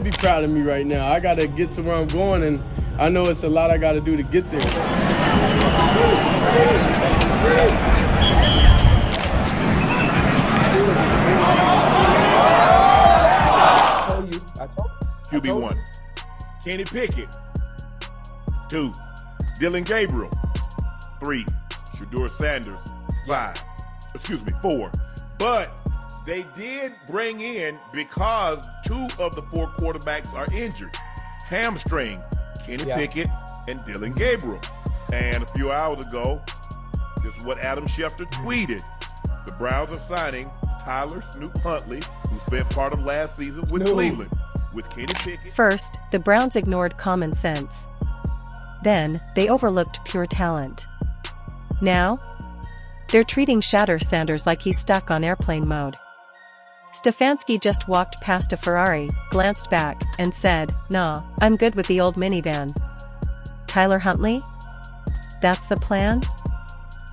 Be proud of me right now. I gotta get to where I'm going, and I know it's a lot I gotta do to get there. QB1, Kenny Pickett. 2, Dylan Gabriel. 3, Shedeur Sanders. 4. But they did bring in, because 2 of the 4 quarterbacks are injured, hamstring, Kenny Pickett and Dylan Gabriel. And a few hours ago, this is what Adam Schefter tweeted. The Browns are signing Tyler Snoop Huntley, who spent part of last season with Cleveland, with Kenny Pickett. First, the Browns ignored common sense. Then, they overlooked pure talent. Now, they're treating Shedeur Sanders like he's stuck on airplane mode. Stefanski just walked past a Ferrari, glanced back, and said, "Nah, I'm good with the old minivan." Tyler Huntley? That's the plan?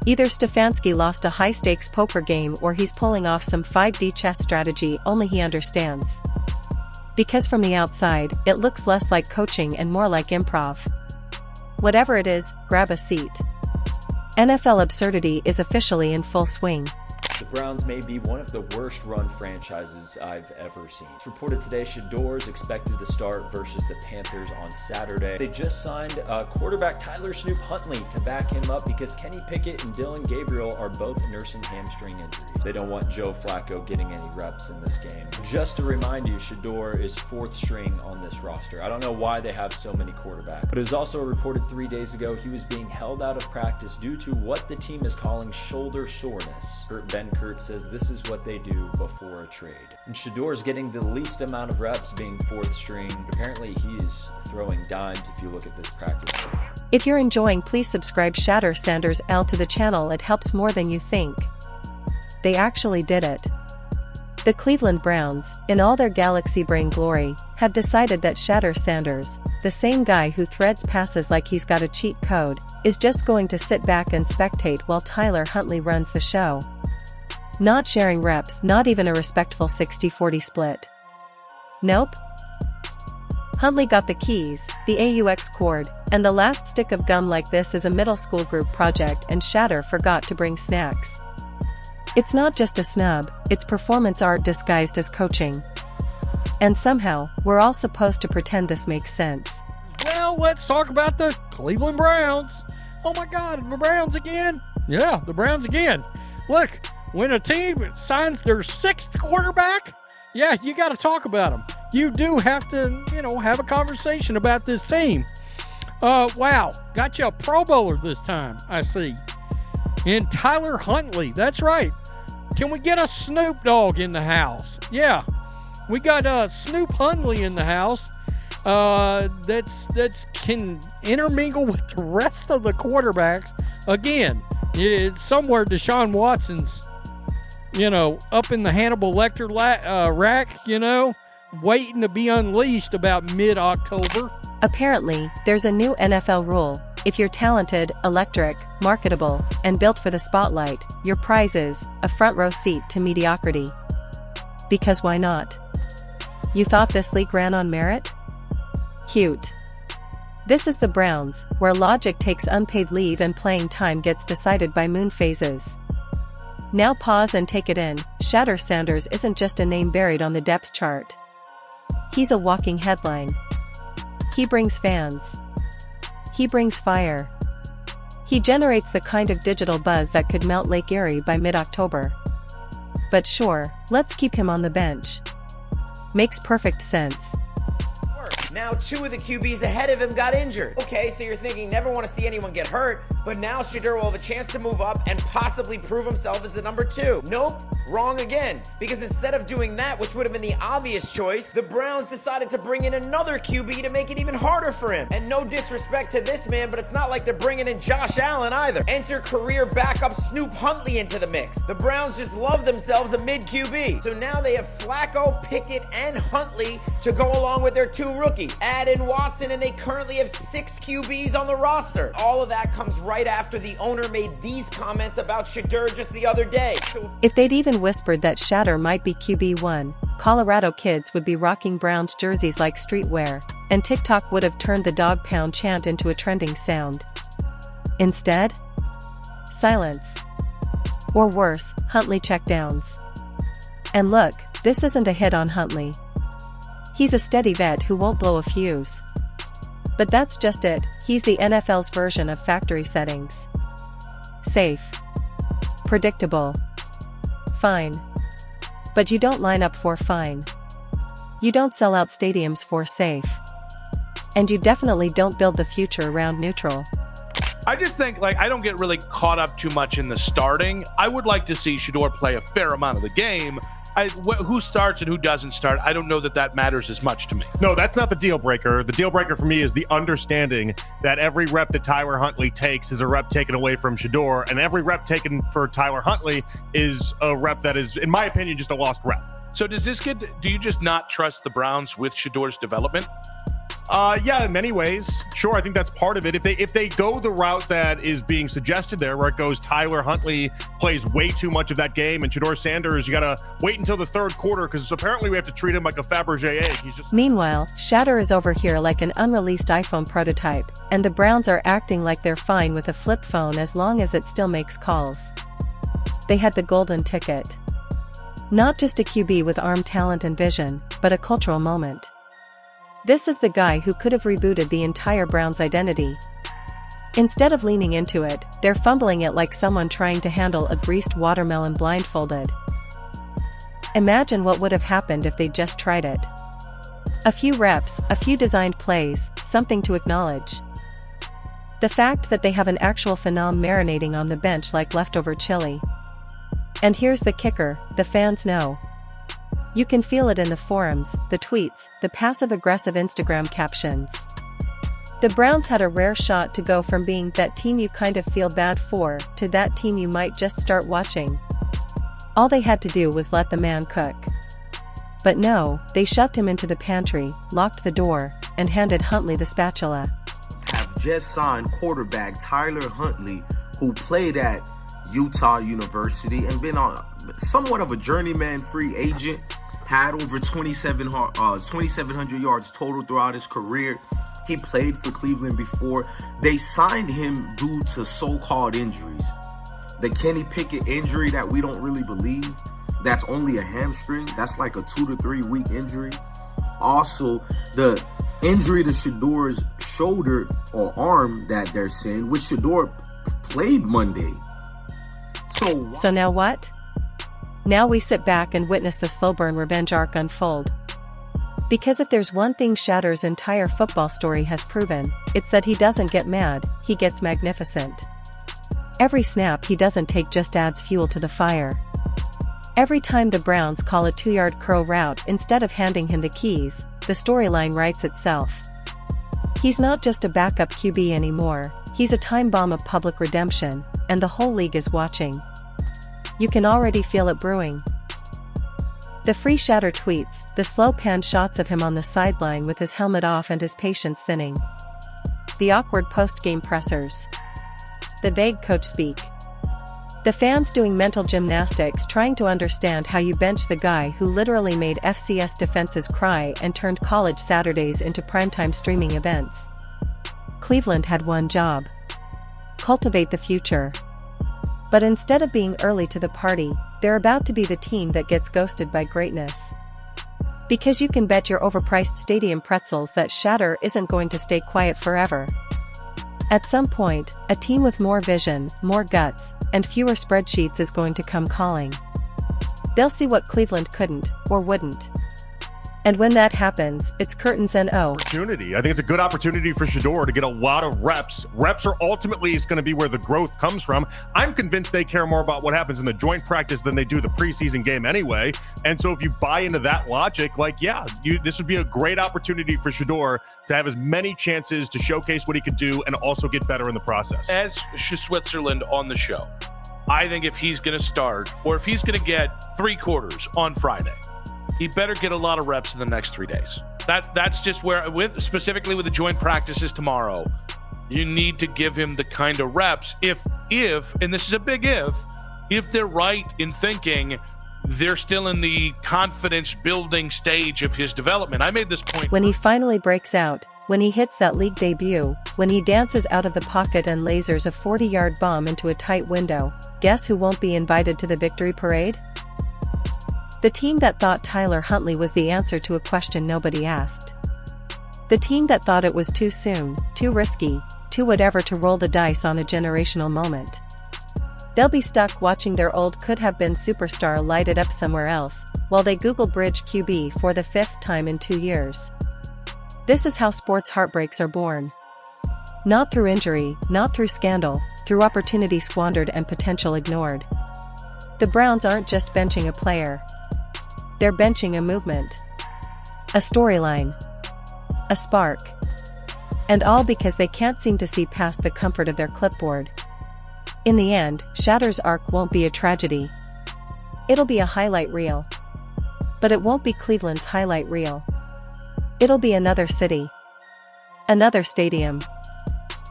Either Stefanski lost a high-stakes poker game or he's pulling off some 5D chess strategy only he understands. Because from the outside, it looks less like coaching and more like improv. Whatever it is, grab a seat. NFL absurdity is officially in full swing. The Browns may be one of the worst run franchises I've ever seen. It's reported today Shedeur is expected to start versus the Panthers on Saturday. They just signed quarterback Tyler Snoop Huntley to back him up because Kenny Pickett and Dylan Gabriel are both nursing hamstring injuries. They don't want Joe Flacco getting any reps in this game. Just to remind you, Shedeur is 4th string on this roster. I don't know why they have so many quarterbacks, but it was also reported 3 days ago he was being held out of practice due to what the team is calling shoulder soreness. Ben Kurt says this is what they do before a trade. And Shedeur is getting the least amount of reps being 4th string. Apparently he is throwing dimes if you look at this practice. If you're enjoying, please subscribe Shedeur Sanders L to the channel. It helps more than you think. They actually did it. The Cleveland Browns, in all their galaxy brain glory, have decided that Shedeur Sanders, the same guy who threads passes like he's got a cheat code, is just going to sit back and spectate while Tyler Huntley runs the show. Not sharing reps, not even a respectful 60-40 split. Nope. Huntley got the keys, the AUX cord, and the last stick of gum like this is a middle school group project, and Shedeur forgot to bring snacks. It's not just a snub, it's performance art disguised as coaching. And somehow, we're all supposed to pretend this makes sense. Well, let's talk about the Cleveland Browns. Oh my God, the Browns again? Yeah, the Browns again. Look, when a team signs their 6th quarterback, yeah, you got to talk about them. You do have to, have a conversation about this team. Wow, got you a Pro Bowler this time, I see. And Tyler Huntley, that's right. Can we get a Snoop Dogg in the house? Yeah, we got Snoop Huntley in the house. That's can intermingle with the rest of the quarterbacks. Again, it's somewhere Deshaun Watson's, up in the Hannibal Lecter rack, waiting to be unleashed about mid-October. Apparently, there's a new NFL rule. If you're talented, electric, marketable, and built for the spotlight, your prize is a front row seat to mediocrity. Because why not? You thought this league ran on merit? Cute. This is the Browns, where logic takes unpaid leave and playing time gets decided by moon phases. Now pause and take it in. Shedeur Sanders isn't just a name buried on the depth chart. He's a walking headline. He brings fans. He brings fire. He generates the kind of digital buzz that could melt Lake Erie by mid-October. But sure, let's keep him on the bench. Makes perfect sense. Now 2 of the QBs ahead of him got injured. Okay, so you're thinking never want to see anyone get hurt, but now Shedeur will have a chance to move up and possibly prove himself as the number 2. Nope, wrong again. Because instead of doing that, which would have been the obvious choice, the Browns decided to bring in another QB to make it even harder for him. And no disrespect to this man, but it's not like they're bringing in Josh Allen either. Enter career backup Snoop Huntley into the mix. The Browns just love themselves a mid QB. So now they have Flacco, Pickett, and Huntley to go along with their 2 rookies. Add in Watson, and they currently have 6 QBs on the roster. All of that comes right after the owner made these comments about Shedeur just the other day. If they'd even whispered that Shedeur might be QB1, Colorado kids would be rocking Browns jerseys like streetwear, and TikTok would have turned the dog pound chant into a trending sound. Instead, silence. Or worse, Huntley checkdowns. And look, this isn't a hit on Huntley. He's a steady vet who won't blow a fuse. But that's just it, he's the NFL's version of factory settings. Safe. Predictable. Fine. But you don't line up for fine. You don't sell out stadiums for safe. And you definitely don't build the future around neutral. I just think, I don't get really caught up too much in the starting. I would like to see Shedeur play a fair amount of the game. Who starts and who doesn't start, I don't know that matters as much to me. No, that's not the deal breaker. The deal breaker for me is the understanding that every rep that Tyler Huntley takes is a rep taken away from Shedeur, and every rep taken for Tyler Huntley is a rep that is, in my opinion, just a lost rep. So do you just not trust the Browns with Shedeur's development? Yeah, in many ways. Sure, I think that's part of it. If they go the route that is being suggested there, where it goes Tyler Huntley plays way too much of that game, and Shedeur Sanders, you got to wait until the third quarter because apparently we have to treat him like a Fabergé egg. Meanwhile, Shedeur is over here like an unreleased iPhone prototype, and the Browns are acting like they're fine with a flip phone as long as it still makes calls. They had the golden ticket. Not just a QB with arm talent and vision, but a cultural moment. This is the guy who could have rebooted the entire Browns identity. Instead of leaning into it, they're fumbling it like someone trying to handle a greased watermelon blindfolded. Imagine what would have happened if they just tried it. A few reps, a few designed plays, something to acknowledge. The fact that they have an actual phenom marinating on the bench like leftover chili. And here's the kicker, the fans know. You can feel it in the forums, the tweets, the passive-aggressive Instagram captions. The Browns had a rare shot to go from being that team you kind of feel bad for to that team you might just start watching. All they had to do was let the man cook. But no, they shoved him into the pantry, locked the door, and handed Huntley the spatula. Have just signed quarterback Tyler Huntley, who played at Utah University and been on somewhat of a journeyman free agent. Had over 2,700 yards total throughout his career. He played for Cleveland before. They signed him due to so-called injuries. The Kenny Pickett injury that we don't really believe, that's only a hamstring. That's like a 2 to 3 week injury. Also, the injury to Shedeur's shoulder or arm that they're saying, which Shedeur played Monday. So now what? Now we sit back and witness the slow burn revenge arc unfold. Because if there's one thing Shedeur's entire football story has proven, it's that he doesn't get mad, he gets magnificent. Every snap he doesn't take just adds fuel to the fire. Every time the Browns call a 2-yard curl route instead of handing him the keys, the storyline writes itself. He's not just a backup QB anymore, he's a time bomb of public redemption, and the whole league is watching. You can already feel it brewing. The free Shedeur tweets, the slow pan shots of him on the sideline with his helmet off and his patience thinning. The awkward post-game pressers. The vague coach speak. The fans doing mental gymnastics trying to understand how you bench the guy who literally made FCS defenses cry and turned college Saturdays into primetime streaming events. Cleveland had one job. Cultivate the future. But instead of being early to the party, they're about to be the team that gets ghosted by greatness. Because you can bet your overpriced stadium pretzels that Shedeur isn't going to stay quiet forever. At some point, a team with more vision, more guts, and fewer spreadsheets is going to come calling. They'll see what Cleveland couldn't, or wouldn't. And when that happens, it's curtains and opportunity. I think it's a good opportunity for Shedeur to get a lot of reps. Reps are ultimately going to be where the growth comes from. I'm convinced they care more about what happens in the joint practice than they do the preseason game anyway. And so if you buy into that logic, this would be a great opportunity for Shedeur to have as many chances to showcase what he can do and also get better in the process. As Switzerland on the show, I think if he's going to start, or if he's going to get 3 quarters on Friday, he better get a lot of reps in the next 3 days. That's just where, specifically with the joint practices tomorrow, you need to give him the kind of reps if, and this is a big if they're right in thinking they're still in the confidence building stage of his development. I made this point. When he finally breaks out, when he hits that league debut, when he dances out of the pocket and lasers a 40-yard bomb into a tight window, guess who won't be invited to the victory parade? The team that thought Tyler Huntley was the answer to a question nobody asked. The team that thought it was too soon, too risky, too whatever to roll the dice on a generational moment. They'll be stuck watching their old could-have-been superstar light it up somewhere else, while they Google Bridge QB for the 5th time in 2 years. This is how sports heartbreaks are born. Not through injury, not through scandal, through opportunity squandered and potential ignored. The Browns aren't just benching a player. They're benching a movement. A storyline. A spark. And all because they can't seem to see past the comfort of their clipboard. In the end, Shedeur's arc won't be a tragedy. It'll be a highlight reel. But it won't be Cleveland's highlight reel. It'll be another city. Another stadium.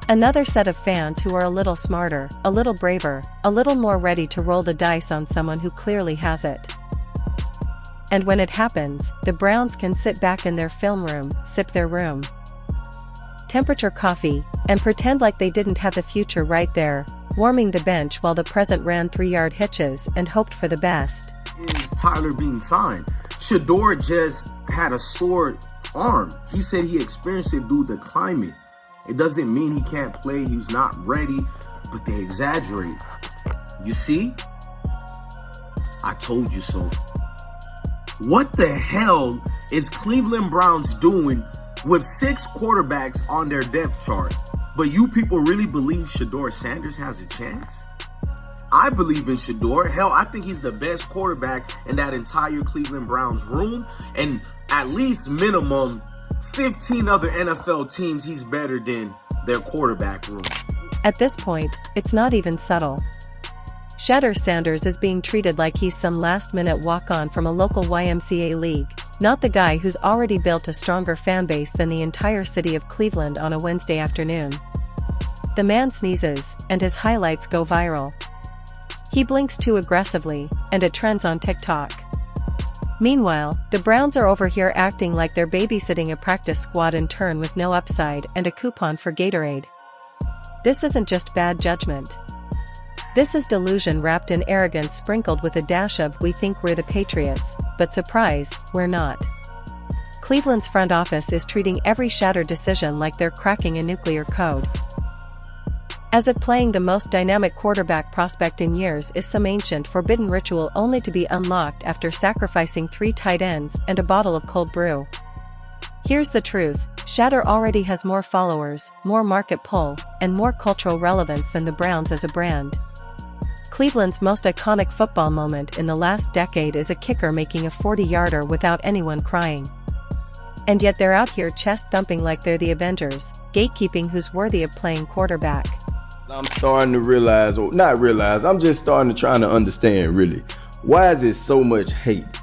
Another set of fans who are a little smarter, a little braver, a little more ready to roll the dice on someone who clearly has it. And when it happens, the Browns can sit back in their film room, sip their room temperature coffee, and pretend like they didn't have the future right there, warming the bench while the present ran 3-yard hitches and hoped for the best. Is Tyler being signed? Shedeur just had a sore arm. He said he experienced it due to climate. It doesn't mean he can't play, he's not ready, but they exaggerate. You see? I told you so. What the hell is Cleveland Browns doing with 6 quarterbacks on their depth chart? But you people really believe Shedeur Sanders has a chance? I believe in Shedeur. Hell, I think he's the best quarterback in that entire Cleveland Browns room. And at least minimum 15 other NFL teams, he's better than their quarterback room. At this point, it's not even subtle. Shedeur Sanders is being treated like he's some last-minute walk-on from a local YMCA league, not the guy who's already built a stronger fan base than the entire city of Cleveland on a Wednesday afternoon. The man sneezes, and his highlights go viral. He blinks too aggressively, and it trends on TikTok. Meanwhile, the Browns are over here acting like they're babysitting a practice squad in turn with no upside and a coupon for Gatorade. This isn't just bad judgment. This is delusion wrapped in arrogance sprinkled with a dash of "we think we're the Patriots, but surprise, we're not." Cleveland's front office is treating every Shedeur decision like they're cracking a nuclear code. As if playing the most dynamic quarterback prospect in years is some ancient forbidden ritual only to be unlocked after sacrificing 3 tight ends and a bottle of cold brew. Here's the truth, Shedeur already has more followers, more market pull, and more cultural relevance than the Browns as a brand. Cleveland's most iconic football moment in the last decade is a kicker making a 40-yarder without anyone crying. And yet they're out here chest-thumping like they're the Avengers, gatekeeping who's worthy of playing quarterback. I'm starting to realize, or not realize, I'm just starting to try to understand really. Why is it so much hate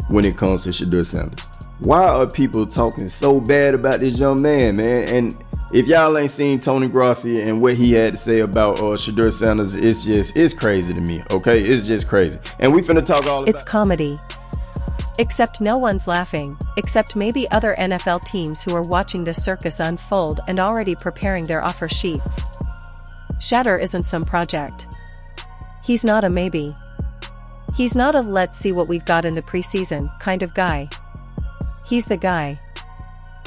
when it comes to Shedeur Sanders? Why are people talking so bad about this young man, man? And if y'all ain't seen Tony Grossi and what he had to say about Shedeur Sanders, it's crazy to me, okay? It's just crazy. And we finna talk all about... It's comedy. Except no one's laughing, except maybe other NFL teams who are watching this circus unfold and already preparing their offer sheets. Shedeur isn't some project. He's not a maybe. He's not a let's see what we've got in the preseason kind of guy. He's the guy.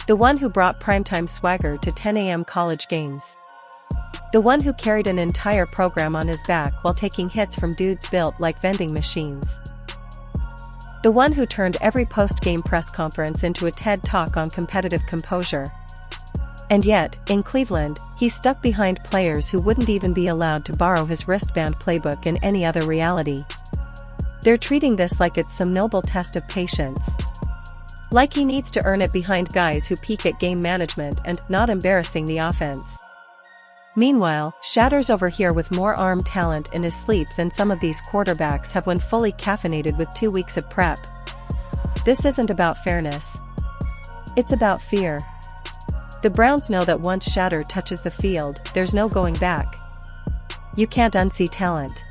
The one who brought primetime swagger to 10 a.m. college games. The one who carried an entire program on his back while taking hits from dudes built like vending machines. The one who turned every post-game press conference into a TED Talk on competitive composure. And yet, in Cleveland, he's stuck behind players who wouldn't even be allowed to borrow his wristband playbook in any other reality. They're treating this like it's some noble test of patience. Like he needs to earn it behind guys who peak at game management and not embarrassing the offense. Meanwhile, Shedeur's over here with more arm talent in his sleep than some of these quarterbacks have when fully caffeinated with 2 weeks of prep. This isn't about fairness. It's about fear. The Browns know that once Shedeur touches the field, there's no going back. You can't unsee talent.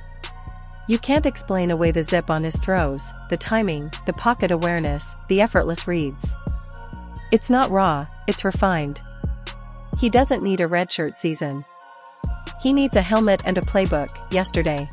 You can't explain away the zip on his throws, the timing, the pocket awareness, the effortless reads. It's not raw, it's refined. He doesn't need a redshirt season. He needs a helmet and a playbook, yesterday.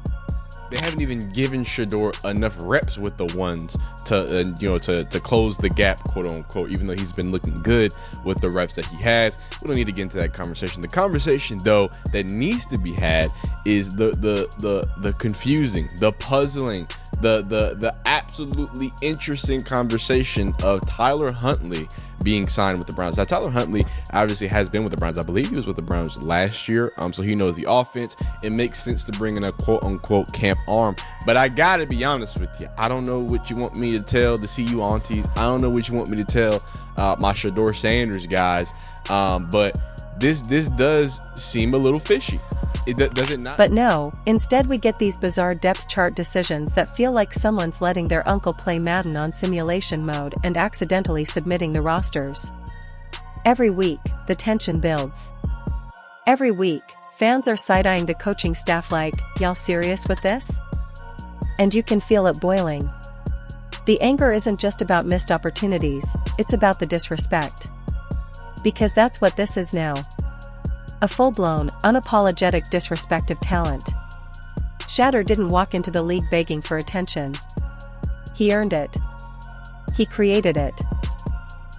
They haven't even given Shedeur enough reps with the ones to close the gap, quote unquote, even though he's been looking good with the reps that he has. We don't need to get into that conversation. The conversation, though, that needs to be had is the confusing, the puzzling, the absolutely interesting conversation of Tyler Huntley being signed with the Browns. Now, Tyler Huntley obviously has been with the Browns. I believe he was with the Browns last year, so he knows the offense. It makes sense to bring in a quote-unquote camp arm. But I got to be honest with you. I don't know what you want me to tell the CU aunties. I don't know what you want me to tell my Shedeur Sanders guys. But this does seem a little fishy. Does it not? But no, instead we get these bizarre depth chart decisions that feel like someone's letting their uncle play Madden on simulation mode and accidentally submitting the rosters. Every week, the tension builds. Every week, fans are side-eyeing the coaching staff like, y'all serious with this? And you can feel it boiling. The anger isn't just about missed opportunities, it's about the disrespect. Because that's what this is now. A full-blown, unapologetic disrespect of talent. Shedeur didn't walk into the league begging for attention. He earned it. He created it.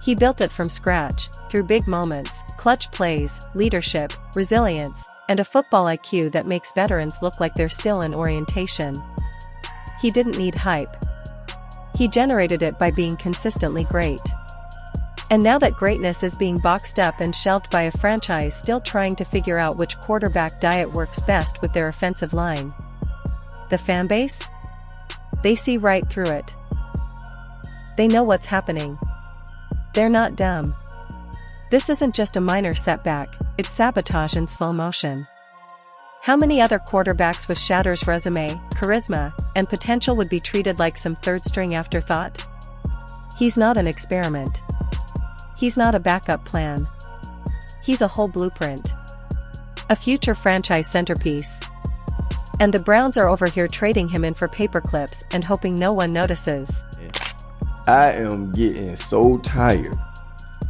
He built it from scratch, through big moments, clutch plays, leadership, resilience, and a football IQ that makes veterans look like they're still in orientation. He didn't need hype. He generated it by being consistently great. And now that greatness is being boxed up and shelved by a franchise still trying to figure out which quarterback diet works best with their offensive line. The fanbase? They see right through it. They know what's happening. They're not dumb. This isn't just a minor setback, it's sabotage in slow motion. How many other quarterbacks with Shedeur's resume, charisma, and potential would be treated like some third-string afterthought? He's not an experiment. He's not a backup plan. He's a whole blueprint. A future franchise centerpiece. And the Browns are over here trading him in for paper clips and hoping no one notices. I am getting so tired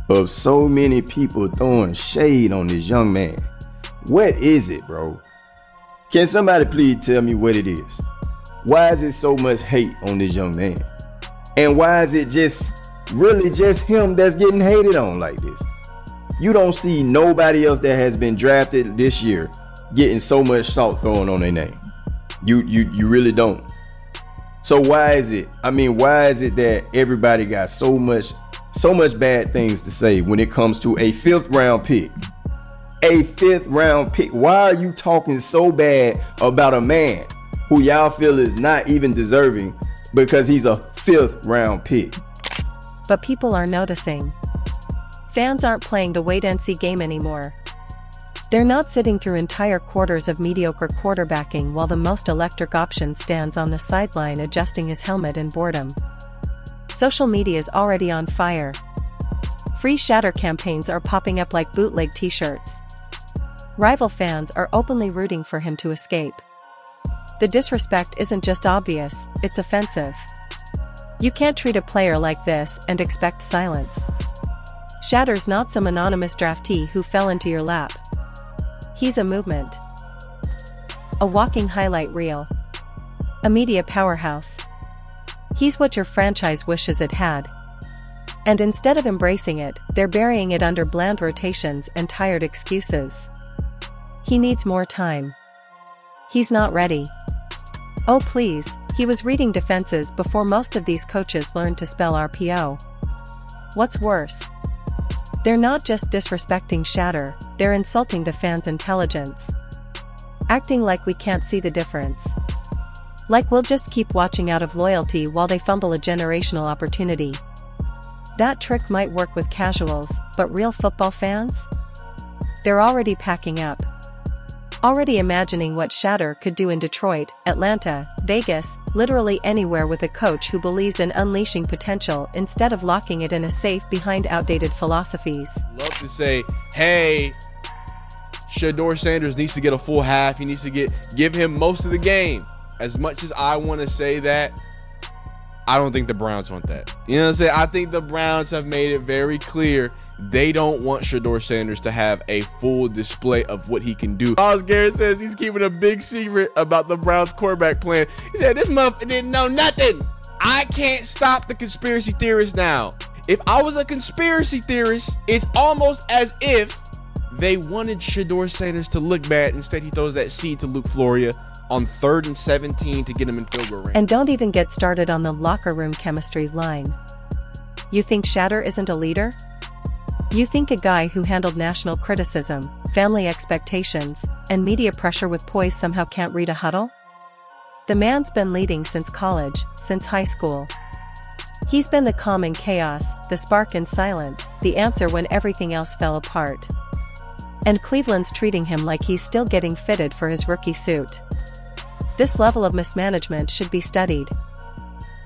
of so many people throwing shade on this young man. What is it, bro? Can somebody please tell me what it is? Why is it so much hate on this young man? And why is it really just him that's getting hated on like this? You don't see nobody else that has been drafted this year getting so much salt thrown on their name. You really don't. So why is it that everybody got so much bad things to say when it comes to a 5th round pick? A 5th round pick. Why are you talking so bad about a man who y'all feel is not even deserving because he's a 5th round pick? But people are noticing. Fans aren't playing the wait-and-see game anymore. They're not sitting through entire quarters of mediocre quarterbacking while the most electric option stands on the sideline adjusting his helmet in boredom. Social media is already on fire. Free Shedeur campaigns are popping up like bootleg t-shirts. Rival fans are openly rooting for him to escape. The disrespect isn't just obvious, it's offensive. You can't treat a player like this and expect silence. Shedeur's not some anonymous draftee who fell into your lap. He's a movement. A walking highlight reel. A media powerhouse. He's what your franchise wishes it had. And instead of embracing it, they're burying it under bland rotations and tired excuses. He needs more time. He's not ready. Oh please, he was reading defenses before most of these coaches learned to spell RPO. What's worse? They're not just disrespecting Shedeur, they're insulting the fans' intelligence. Acting like we can't see the difference. Like we'll just keep watching out of loyalty while they fumble a generational opportunity. That trick might work with casuals, but real football fans? They're already packing up. Already imagining what Shedeur could do in Detroit, Atlanta, Vegas, literally anywhere with a coach who believes in unleashing potential instead of locking it in a safe behind outdated philosophies. Love to say, hey, Shedeur Sanders needs to get a full half. He needs to give him most of the game. as much as I want to say that, I don't think the Browns want that. You know what I'm saying? I think the Browns have made it very clear they don't want Shedeur Sanders to have a full display of what he can do. Myles Garrett says he's keeping a big secret about the Browns quarterback plan. He said this motherfucker didn't know nothing. I can't stop the conspiracy theorists now. If I was a conspiracy theorist, it's almost as if they wanted Shedeur Sanders to look bad. Instead, he throws that seed to Luke Floria on 3rd and 17 to get him in field goal range. And don't even get started on the locker room chemistry line. You think Shedeur isn't a leader? You think a guy who handled national criticism, family expectations, and media pressure with poise somehow can't read a huddle? The man's been leading since college, since high school. He's been the calm in chaos, the spark in silence, the answer when everything else fell apart. And Cleveland's treating him like he's still getting fitted for his rookie suit. This level of mismanagement should be studied.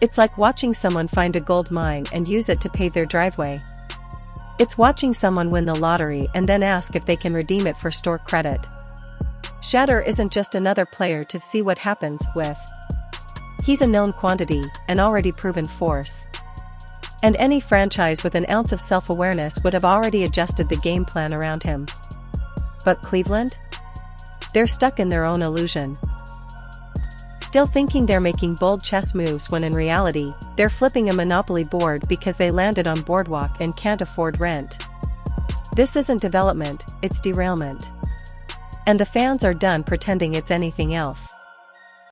It's like watching someone find a gold mine and use it to pave their driveway. It's watching someone win the lottery and then ask if they can redeem it for store credit. Shedeur isn't just another player to see what happens with. He's a known quantity, an already proven force. And any franchise with an ounce of self-awareness would have already adjusted the game plan around him. But Cleveland? They're stuck in their own illusion. Still thinking they're making bold chess moves when in reality, they're flipping a Monopoly board because they landed on Boardwalk and can't afford rent. This isn't development, it's derailment. And the fans are done pretending it's anything else.